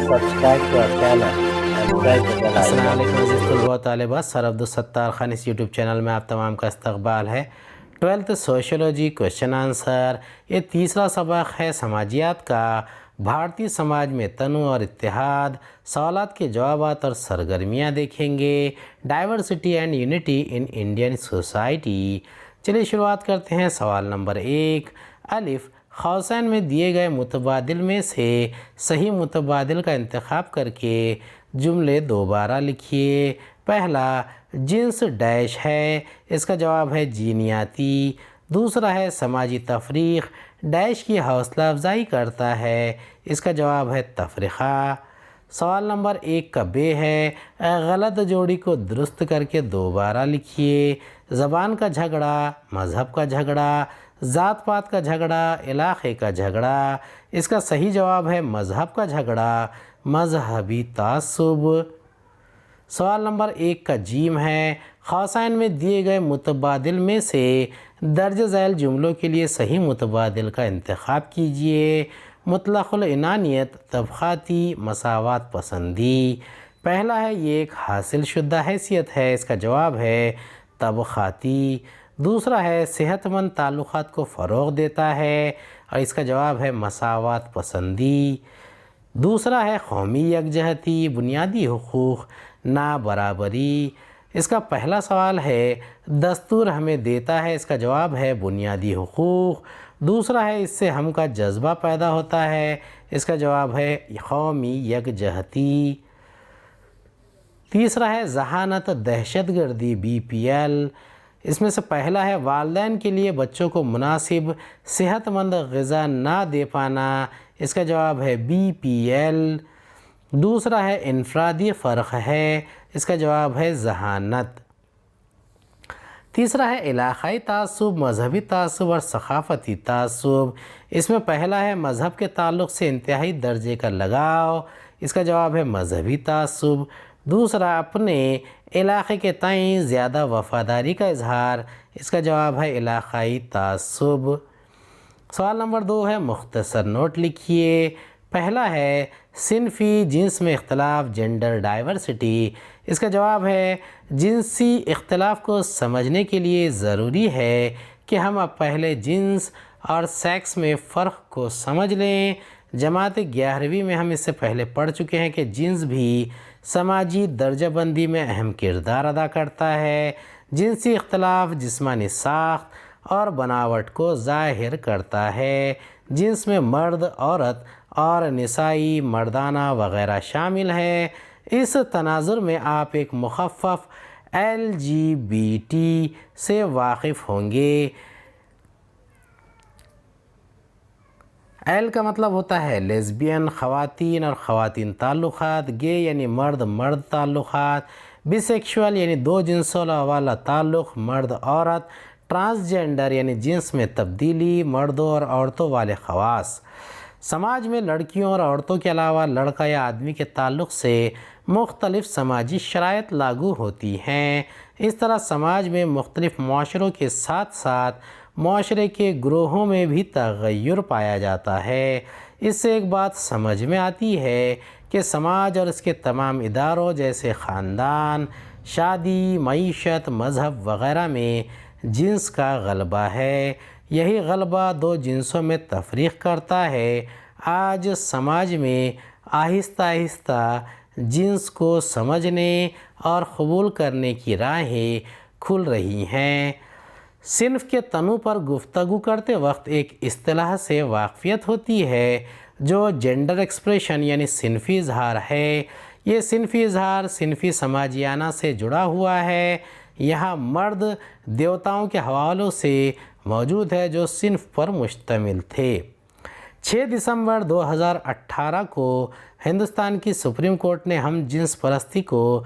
subscribe to our channel and press the bell السلام icon. علیکم عزیز طلباء و طالبات، سر عبدالستار خان اس یوٹیوب چینل میں آپ تمام کا استقبال ہے۔ 12th سوشیولوجی کوشچن آنسر، یہ تیسرا سبق ہے سماجیات کا۔ بھارتی سماج میں تنوع اور اتحاد، سوالات کے جوابات اور سرگرمیاں دیکھیں گے۔ Diversity and unity in Indian society. چلیے شروعات کرتے ہیں۔ سوال نمبر 1 الف، قوسین میں دیے گئے متبادل میں سے صحیح متبادل کا انتخاب کر کے جملے دوبارہ لکھیے۔ پہلا، جنس ڈیش ہے، اس کا جواب ہے جینیاتی۔ دوسرا ہے سماجی تفریق ڈیش کی حوصلہ افزائی کرتا ہے، اس کا جواب ہے تفرقہ۔ سوال نمبر 1 کا بے ہے، غلط جوڑی کو درست کر کے دوبارہ لکھیے۔ زبان کا جھگڑا، مذہب کا جھگڑا، ذات پات کا جھگڑا، علاقے کا جھگڑا، اس کا صحیح جواب ہے مذہب کا جھگڑا، مذہبی تعصب۔ سوال نمبر 1 کا جیم ہے، قوسین میں دیے گئے متبادل میں سے درج ذیل جملوں کے لیے صحیح متبادل کا انتخاب کیجیے۔ مطلق العنانیت، طبقاتی مساوات پسندی۔ پہلا ہے یہ ایک حاصل شدہ حیثیت ہے، اس کا جواب ہے طبقاتی۔ دوسرا ہے صحت مند تعلقات کو فروغ دیتا ہے، اور اس کا جواب ہے مساوات پسندی۔ دوسرا ہے قومی یکجہتی، بنیادی حقوق، نا برابری۔ اس کا پہلا سوال ہے دستور ہمیں دیتا ہے، اس کا جواب ہے بنیادی حقوق۔ دوسرا ہے اس سے ہم کا جذبہ پیدا ہوتا ہے، اس کا جواب ہے قومی یکجہتی۔ تیسرا ہے ذہانت دہشت گردی، BPL۔ اس میں سے پہلا ہے والدین کے لیے بچوں کو مناسب صحت مند غذا نہ دے پانا، اس کا جواب ہے BPL۔ دوسرا ہے انفرادی فرق ہے، اس کا جواب ہے ذہانت۔ تیسرا ہے علاقائی تعصب، مذہبی تعصب اور ثقافتی تعصب۔ اس میں پہلا ہے مذہب کے تعلق سے انتہائی درجے کا لگاؤ، اس کا جواب ہے مذہبی تعصب۔ دوسرا اپنے علاقے کے تئیں زیادہ وفاداری کا اظہار، اس کا جواب ہے علاقائی تعصب۔ سوال نمبر 2 ہے مختصر نوٹ لکھیے۔ پہلا ہے صنفی جنس میں اختلاف، جینڈر ڈائیورسٹی۔ اس کا جواب ہے جنسی اختلاف کو سمجھنے کے لیے ضروری ہے کہ ہم اب پہلے جنس اور سیکس میں فرق کو سمجھ لیں۔ جماعت 11ویں میں ہم اس سے پہلے پڑھ چکے ہیں کہ جنس بھی سماجی درجہ بندی میں اہم کردار ادا کرتا ہے۔ جنسی اختلاف جسمانی ساخت اور بناوٹ کو ظاہر کرتا ہے۔ جنس میں مرد، عورت اور نسائی، مردانہ وغیرہ شامل ہیں۔ اس تناظر میں آپ ایک مخفف LGBT سے واقف ہوں گے۔ ایل کا مطلب ہوتا ہے لیزبین، خواتین اور خواتین تعلقات، گے یعنی مرد مرد تعلقات، بسیکشول یعنی دو جنسوں والا تعلق مرد عورت، ٹرانسجینڈر یعنی جنس میں تبدیلی، مردوں اور عورتوں والے خواص۔ سماج میں لڑکیوں اور عورتوں کے علاوہ لڑکا یا آدمی کے تعلق سے مختلف سماجی شرائط لاگو ہوتی ہیں۔ اس طرح سماج میں مختلف معاشروں کے ساتھ ساتھ معاشرے کے گروہوں میں بھی تغیر پایا جاتا ہے۔ اس سے ایک بات سمجھ میں آتی ہے کہ سماج اور اس کے تمام اداروں جیسے خاندان، شادی، معیشت، مذہب وغیرہ میں جنس کا غلبہ ہے۔ یہی غلبہ دو جنسوں میں تفریق کرتا ہے۔ آج سماج میں آہستہ آہستہ جنس کو سمجھنے اور قبول کرنے کی راہیں کھل رہی ہیں۔ صنف کے تنوع پر گفتگو کرتے وقت ایک اصطلاح سے واقفیت ہوتی ہے جو جینڈر ایکسپریشن یعنی صنفی اظہار ہے۔ یہ صنفی اظہار صنفی سماجیانہ سے جڑا ہوا ہے۔ یہاں مرد دیوتاؤں کے حوالوں سے موجود ہے جو صنف پر مشتمل تھے۔ 6 دسمبر 2018 کو ہندوستان کی سپریم کورٹ نے ہم جنس پرستی کو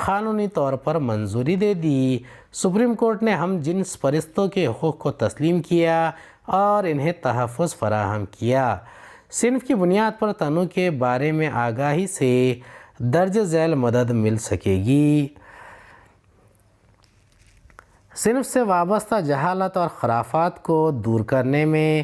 قانونی طور پر منظوری دے دی۔ سپریم کورٹ نے ہم جنس پرستوں کے حقوق کو تسلیم کیا اور انہیں تحفظ فراہم کیا۔ صنف کی بنیاد پر تنوع کے بارے میں آگاہی سے درج ذیل مدد مل سکے گی۔ صنف سے وابستہ جہالت اور خرافات کو دور کرنے میں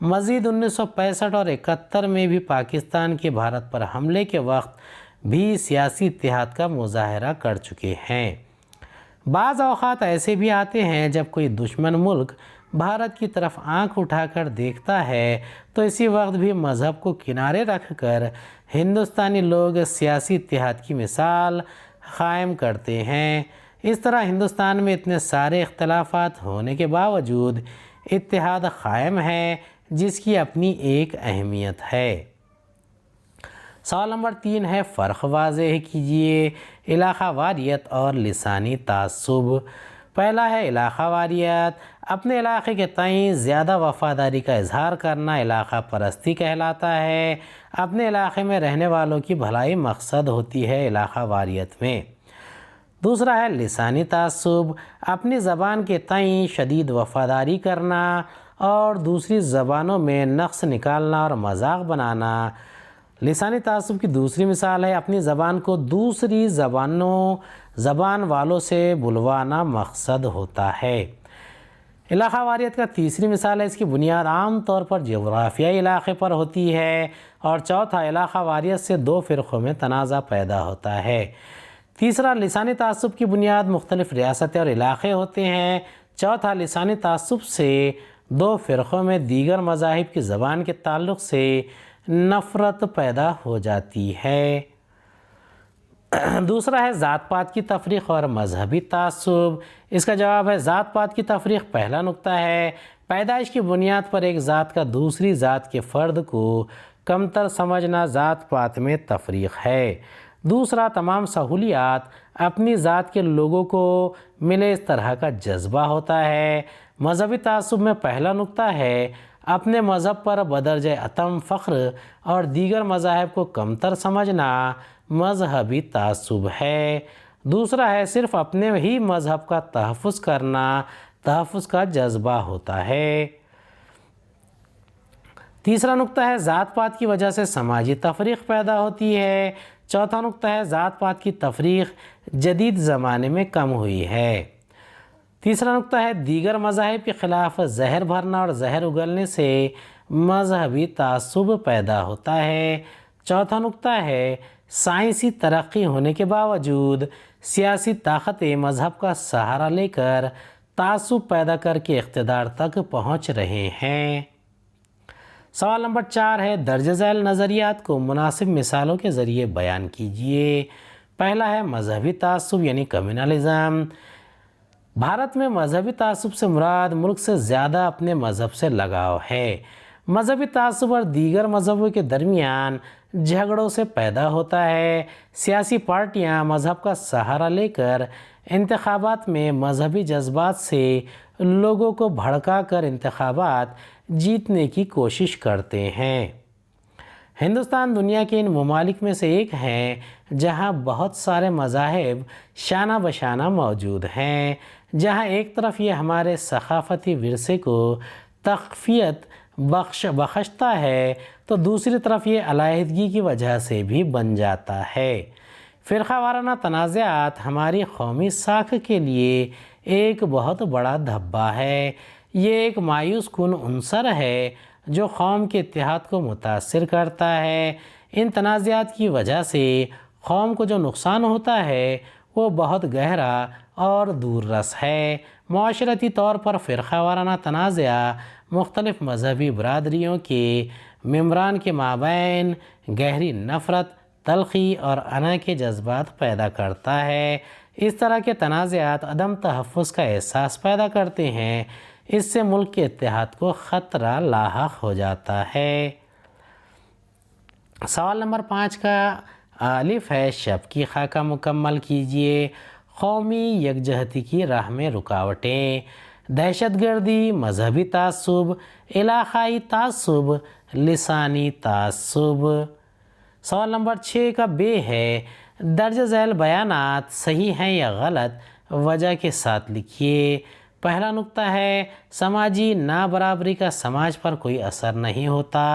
مزید 1965 اور 71 میں بھی پاکستان کے بھارت پر حملے کے وقت بھی سیاسی اتحاد کا مظاہرہ کر چکے ہیں۔ بعض اوقات ایسے بھی آتے ہیں جب کوئی دشمن ملک بھارت کی طرف آنکھ اٹھا کر دیکھتا ہے تو اسی وقت بھی مذہب کو کنارے رکھ کر ہندوستانی لوگ سیاسی اتحاد کی مثال قائم کرتے ہیں۔ اس طرح ہندوستان میں اتنے سارے اختلافات ہونے کے باوجود اتحاد قائم ہے، جس کی اپنی ایک اہمیت ہے۔ سوال نمبر 3 ہے، فرق واضح کیجئے، علاقہ واریت اور لسانی تعصب۔ پہلا ہے علاقہ واریت، اپنے علاقے کے تئیں زیادہ وفاداری کا اظہار کرنا علاقہ پرستی کہلاتا ہے۔ اپنے علاقے میں رہنے والوں کی بھلائی مقصد ہوتی ہے علاقہ واریت میں۔ دوسرا ہے لسانی تعصب، اپنی زبان کے تئیں شدید وفاداری کرنا اور دوسری زبانوں میں نقص نکالنا اور مذاق بنانا۔ لسانی تعصب کی دوسری مثال ہے اپنی زبان کو دوسری زبان والوں سے بلوانا مقصد ہوتا ہے۔ علاقہ واریت کا تیسری مثال ہے، اس کی بنیاد عام طور پر جغرافیائی علاقے پر ہوتی ہے۔ اور چوتھا، علاقہ واریت سے دو فرقوں میں تنازع پیدا ہوتا ہے۔ تیسرا، لسانی تعصب کی بنیاد مختلف ریاستیں اور علاقے ہوتے ہیں۔ چوتھا، لسانی تعصب سے دو فرقوں میں دیگر مذاہب کی زبان کے تعلق سے نفرت پیدا ہو جاتی ہے۔ دوسرا ہے ذات پات کی تفریق اور مذہبی تعصب۔ اس کا جواب ہے ذات پات کی تفریق۔ پہلا نقطہ ہے، پیدائش کی بنیاد پر ایک ذات کا دوسری ذات کے فرد کو کمتر سمجھنا ذات پات میں تفریق ہے۔ دوسرا، تمام سہولیات اپنی ذات کے لوگوں کو ملے اس طرح کا جذبہ ہوتا ہے۔ مذہبی تعصب میں پہلا نقطہ ہے، اپنے مذہب پر بدرجہ اتم فخر اور دیگر مذاہب کو کمتر سمجھنا مذہبی تعصب ہے۔ دوسرا ہے، صرف اپنے ہی مذہب کا تحفظ کرنا تحفظ کا جذبہ ہوتا ہے۔ تیسرا نقطہ ہے، ذات پات کی وجہ سے سماجی تفریق پیدا ہوتی ہے۔ چوتھا نقطہ ہے، ذات پات کی تفریق جدید زمانے میں کم ہوئی ہے۔ تیسرا نقطہ ہے، دیگر مذاہب کے خلاف زہر بھرنا اور زہر اگلنے سے مذہبی تعصب پیدا ہوتا ہے۔ چوتھا نقطہ ہے، سائنسی ترقی ہونے کے باوجود سیاسی طاقتیں مذہب کا سہارا لے کر تعصب پیدا کر کے اقتدار تک پہنچ رہے ہیں۔ سوال نمبر 4 ہے، درج ذیل نظریات کو مناسب مثالوں کے ذریعے بیان کیجئے۔ پہلا ہے مذہبی تعصب یعنی کمیونلزم۔ بھارت میں مذہبی تعصب سے مراد ملک سے زیادہ اپنے مذہب سے لگاؤ ہے۔ مذہبی تعصب اور دیگر مذہبوں کے درمیان جھگڑوں سے پیدا ہوتا ہے۔ سیاسی پارٹیاں مذہب کا سہارا لے کر انتخابات میں مذہبی جذبات سے لوگوں کو بھڑکا کر انتخابات جیتنے کی کوشش کرتے ہیں۔ ہندوستان دنیا کے ان ممالک میں سے ایک ہے جہاں بہت سارے مذاہب شانہ بشانہ موجود ہیں، جہاں ایک طرف یہ ہمارے ثقافتی ورثے کو تقویت بخشتا ہے تو دوسری طرف یہ علیحدگی کی وجہ سے بھی بن جاتا ہے۔ فرقہ وارانہ تنازعات ہماری قومی ساکھ کے لیے ایک بہت بڑا دھبا ہے۔ یہ ایک مایوس کن عنصر ہے جو قوم کے اتحاد کو متاثر کرتا ہے۔ ان تنازعات کی وجہ سے قوم کو جو نقصان ہوتا ہے وہ بہت گہرا اور دور رس ہے۔ معاشرتی طور پر فرقہ وارانہ تنازع مختلف مذہبی برادریوں کے ممبران کے مابین گہری نفرت، تلخی اور انا کے جذبات پیدا کرتا ہے۔ اس طرح کے تنازعات عدم تحفظ کا احساس پیدا کرتے ہیں۔ اس سے ملک کے اتحاد کو خطرہ لاحق ہو جاتا ہے۔ سوال نمبر 5 کا الف ہے، شب کی خاکہ مکمل کیجئے۔ قومی یکجہتی کی راہ میں رکاوٹیں، دہشت گردی، مذہبی تعصب، علاقائی تعصب، لسانی تعصب۔ سوال نمبر 6 کا ب ہے، درج ذیل بیانات صحیح ہیں یا غلط، وجہ کے ساتھ لکھیے۔ پہلا نقطہ ہے، سماجی نابرابری کا سماج پر کوئی اثر نہیں ہوتا۔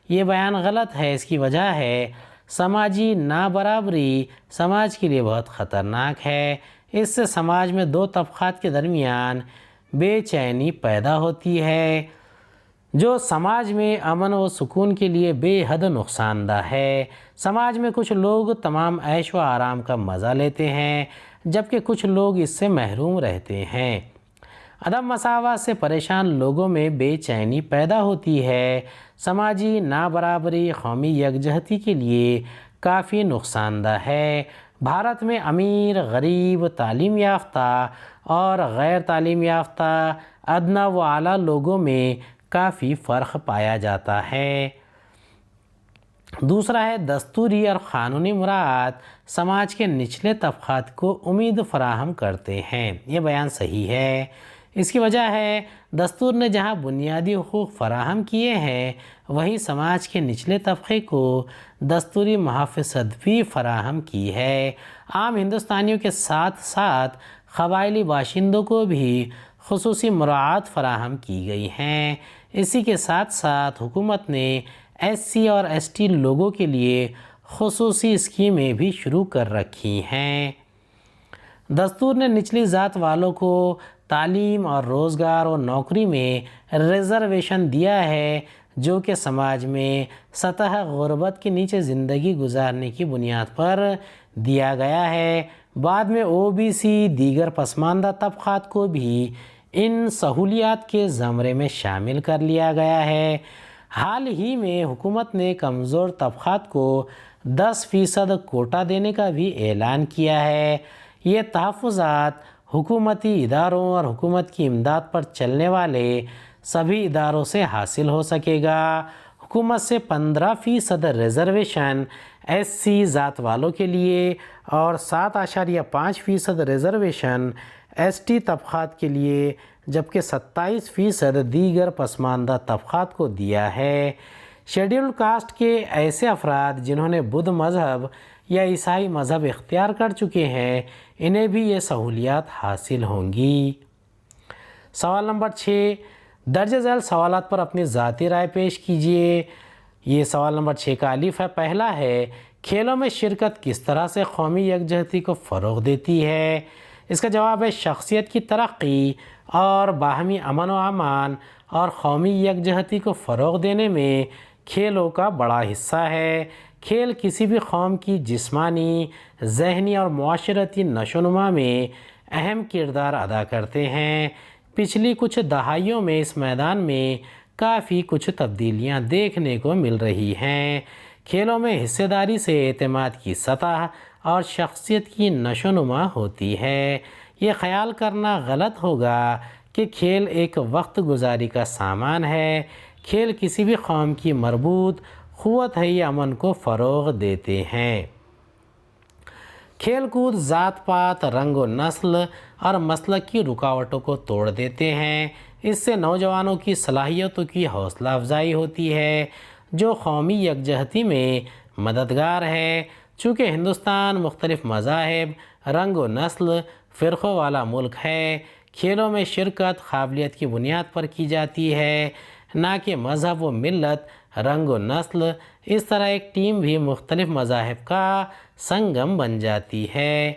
یہ بیان غلط ہے۔ اس کی وجہ ہے، سماجی نابرابری سماج کے لیے بہت خطرناک ہے۔ اس سے سماج میں دو طبقات کے درمیان بے چینی پیدا ہوتی ہے۔ جو سماج میں امن و سکون کے لیے بے حد نقصان دہ ہے۔ سماج میں کچھ لوگ تمام عیش و آرام کا مزہ لیتے ہیں جبکہ کچھ لوگ اس سے محروم رہتے ہیں۔ عدم مساوات سے پریشان لوگوں میں بے چینی پیدا ہوتی ہے۔ سماجی نابرابری قومی یکجہتی کے لیے کافی نقصان دہ ہے۔ بھارت میں امیر، غریب، تعلیم یافتہ اور غیر تعلیم یافتہ، ادنیٰ و اعلیٰ لوگوں میں کافی فرق پایا جاتا ہے۔ دوسرا ہے دستوری اور قانونی مراعات سماج کے نچلے طبقات کو امید فراہم کرتے ہیں۔ یہ بیان صحیح ہے۔ اس کی وجہ ہے دستور نے جہاں بنیادی حقوق فراہم کیے ہیں وہیں سماج کے نچلے طبقے کو دستوری محافظت بھی فراہم کی ہے۔ عام ہندوستانیوں کے ساتھ ساتھ قبائلی باشندوں کو بھی خصوصی مراعات فراہم کی گئی ہیں۔ اسی کے ساتھ ساتھ حکومت نے ایس سی اور ایس ٹی لوگوں کے لیے خصوصی اسکیمیں بھی شروع کر رکھی ہیں۔ دستور نے نچلی ذات والوں کو تعلیم اور روزگار و نوکری میں ریزرویشن دیا ہے جو کہ سماج میں سطح غربت کے نیچے زندگی گزارنے کی بنیاد پر دیا گیا ہے۔ بعد میں او بی سی دیگر پسماندہ طبقات کو بھی ان سہولیات کے زمرے میں شامل کر لیا گیا ہے۔ حال ہی میں حکومت نے کمزور طبقات کو 10% کوٹا دینے کا بھی اعلان کیا ہے۔ یہ تحفظات حکومتی اداروں اور حکومت کی امداد پر چلنے والے سبھی اداروں سے حاصل ہو سکے گا۔ حکومت سے 15% ریزرویشن ایس سی ذات والوں کے لیے اور 7.5% ریزرویشن ایس ٹی طبقات کے لیے جبکہ 27% دیگر پسماندہ طبقات کو دیا ہے۔ شیڈیولڈ کاسٹ کے ایسے افراد جنہوں نے بدھ مذہب یا عیسائی مذہب اختیار کر چکے ہیں انہیں بھی یہ سہولیات حاصل ہوں گی۔ سوال نمبر 6، درج ذیل سوالات پر اپنی ذاتی رائے پیش کیجیے۔ یہ سوال نمبر 6 کا الف ہے۔ پہلا ہے کھیلوں میں شرکت کس طرح سے قومی یکجہتی کو فروغ دیتی ہے؟ اس کا جواب ہے شخصیت کی ترقی اور باہمی امن و امان اور قومی یکجہتی کو فروغ دینے میں کھیلوں کا بڑا حصہ ہے۔ کھیل کسی بھی قوم کی جسمانی، ذہنی اور معاشرتی نشو و نما میں اہم کردار ادا کرتے ہیں۔ پچھلی کچھ دہائیوں میں اس میدان میں کافی کچھ تبدیلیاں دیکھنے کو مل رہی ہیں۔ کھیلوں میں حصہ داری سے اعتماد کی سطح اور شخصیت کی نشو و نما ہوتی ہے۔ یہ خیال کرنا غلط ہوگا کہ کھیل ایک وقت گزاری کا سامان ہے۔ کھیل کسی بھی قوم کی مربوط قوت ہے امن کو فروغ دیتے ہیں۔ کھیل کود ذات پات، رنگ و نسل اور مسلک کی رکاوٹوں کو توڑ دیتے ہیں۔ اس سے نوجوانوں کی صلاحیتوں کی حوصلہ افزائی ہوتی ہے جو قومی یکجہتی میں مددگار ہے۔ چونکہ ہندوستان مختلف مذاہب، رنگ و نسل، فرقوں والا ملک ہے، کھیلوں میں شرکت قابلیت کی بنیاد پر کی جاتی ہے نہ کہ مذہب و ملت، رنگ و نسل۔ اس طرح ایک ٹیم بھی مختلف مذاہب کا سنگم بن جاتی ہے۔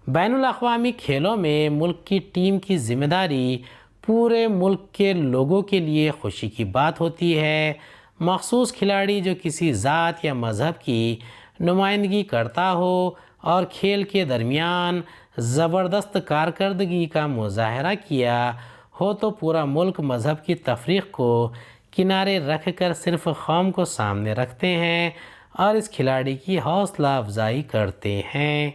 بین الاقوامی کھیلوں میں ملک کی ٹیم کی ذمہ داری پورے ملک کے لوگوں کے لیے خوشی کی بات ہوتی ہے۔ مخصوص کھلاڑی جو کسی ذات یا مذہب کی نمائندگی کرتا ہو اور کھیل کے درمیان زبردست کارکردگی کا مظاہرہ کیا ہو تو پورا ملک مذہب کی تفریق کو کنارے رکھ کر صرف قوم کو سامنے رکھتے ہیں اور اس کھلاڑی کی حوصلہ افزائی کرتے ہیں۔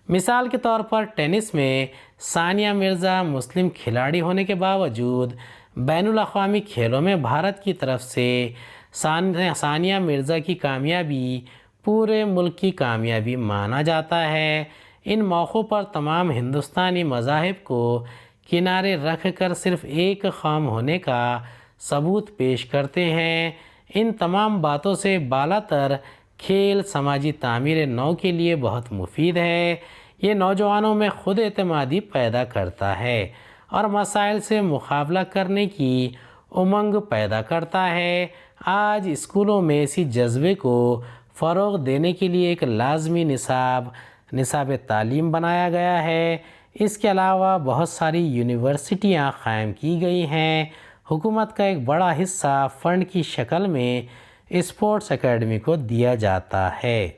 مثال کے طور پر ٹینس میں ثانیہ مرزا مسلم کھلاڑی ہونے کے باوجود بین الاقوامی کھیلوں میں بھارت کی طرف سے ثانیہ مرزا کی کامیابی پورے ملک کی کامیابی مانا جاتا ہے۔ ان موقعوں پر تمام ہندوستانی مذاہب کو کنارے رکھ کر صرف ایک قوم ہونے کا ثبوت پیش کرتے ہیں۔ ان تمام باتوں سے بالاتر کھیل سماجی تعمیر نو کے لیے بہت مفید ہے۔ یہ نوجوانوں میں خود اعتمادی پیدا کرتا ہے اور مسائل سے مقابلہ کرنے کی امنگ پیدا کرتا ہے۔ آج اسکولوں میں اسی جذبے کو فروغ دینے کے لیے ایک لازمی نصاب تعلیم بنایا گیا ہے۔ اس کے علاوہ بہت ساری یونیورسٹیاں قائم کی گئی ہیں۔ حکومت کا ایک بڑا حصہ فنڈ کی شکل میں اسپورٹس اکیڈمی کو دیا جاتا ہے۔